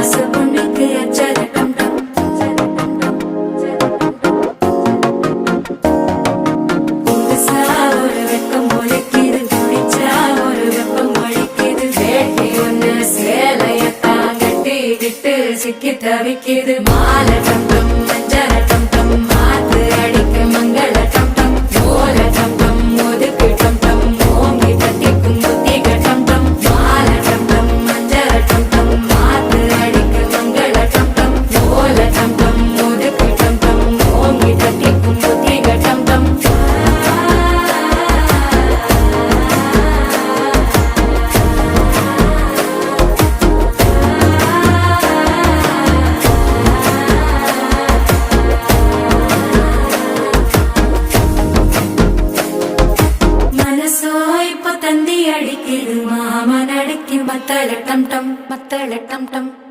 வாசல் பொண்ணுக்கு அச்சர டம் டம். புதுசா ஒரு வெப்பம் முளைக்குது, குடிச்சா ஒரு வெப்பம் ஒழிக்குது. வேட்டி ஒண்ணு சேலையத்தான் கட்டிக்கிட்டு சிக்கி தவிக்குது. மாலை டம் டம் மஞ்சள டம் டம், மாத்து அடிக்க மங்கள டம் டம். ஓல டம் டம் ஒதுக்கு டம் டம், ஓங்கி தட்டிக்கும் புத்திக டம் டம். மாலை டம் டம் மஞ்சள டம் டம், மாத்து அடிக்க மங்கள டம் டம். ஓல டம் டம் ஒதுக்கு டம் டம், ஓங்கி தட்டிக்கும் புத்திக டம் டம். மனசோ இப்ப தந்தி அடிக்குது, மாமன் அடிக்கு மத்தள டம் டம், மத்தள டம் டம்.